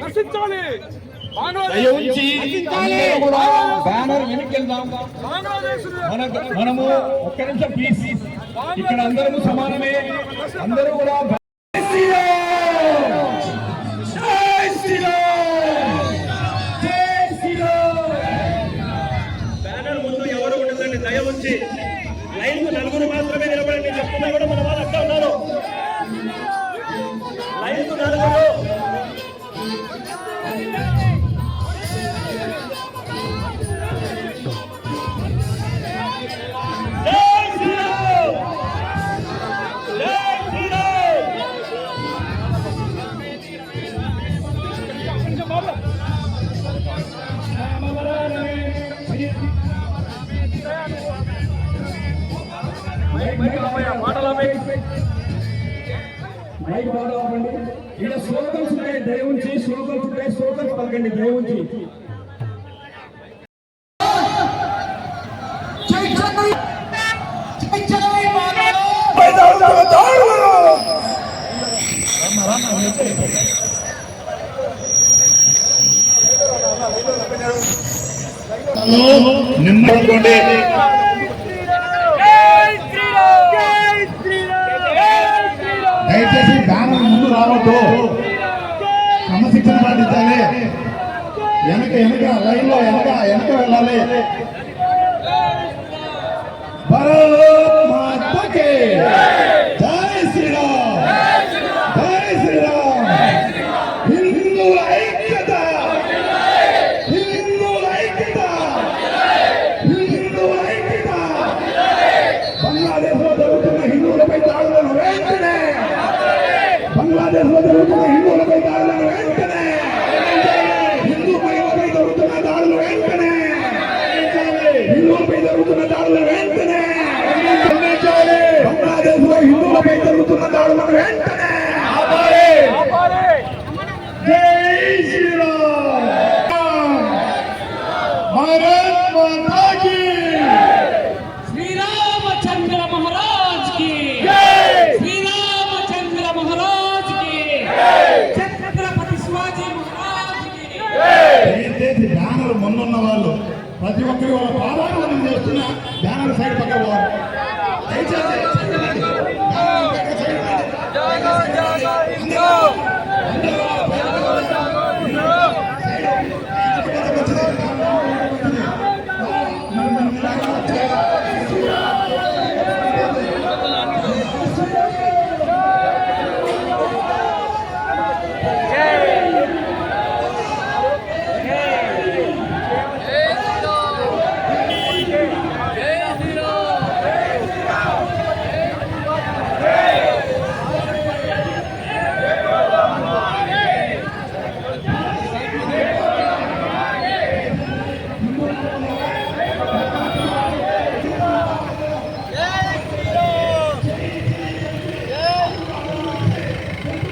నశించాలి. బ్యానర్ వెనక్కిద్దాం. మనము ఒక్క నిమిషం ప్లీజ్. ఇక్కడ అందరూ సమానమే. అందరూ కూడా బ్యానర్ ముందు ఎవరు ఉండదండి. దయ ఉంచి లైన్ కు నలుగురు మాత్రమే నిలబడండి. చెప్తున్నా కూడా మన వాళ్ళు అక్కడ ఉన్నారు. లైన్ కు నలుగురు. ఇక్కడ శ్లోకల్స్ ఉంటాయి. దయ ఉంచి శ్లోకల్స్ ఉంటాయి. శ్లోకల్స్ పలకండి దయ ఉంచి. నిమ్మకోండి. దయచేసి బ్యానర్ ముందు రావద్దు. క్రమశిక్షణ పాటించాలి. వెనక లైన్ లో వెనక వెళ్ళాలి. భారత్ మాతాకి జై శ్రీరామ్. జై శ్రీరామ్. హిందువుల ఐక్యత. హిందువుల ఐక్యత. హిందువుల ఐక్యత. బంగ్లాదేశ్ లో జరుగుతున్న హిందువులపై దాడులను వెంటనే బంగ్లాదేశ్ లో జరుగుతున్న హిందువులపై దాడులను వెంటనే హిందూ మహిళలపై జరుగుతున్న దాడులు వెంటనే హిందువులపై జరుగుతున్న దాడులు వెంటనే బంగ్లాదేశ్ లో హిందువులపై జరుగుతున్న దాడులను వెంటనే జై శ్రీరామ్. భారత్ మాతా కీ. శ్రీరామచంద్ర మహారాజ్ కి. శ్రీరామచంద్ర మహారాజ్ కి. ఛత్రపతి శివాజీ మహారాజ్ కి. దయచేసి బ్యానర్ ముందున్న వాళ్ళు ప్రతి ఒక్కరి వాళ్ళ పాదాలు చేస్తున్న బ్యానర్ సైడ్ పక్క పోవాలి. దయచేసి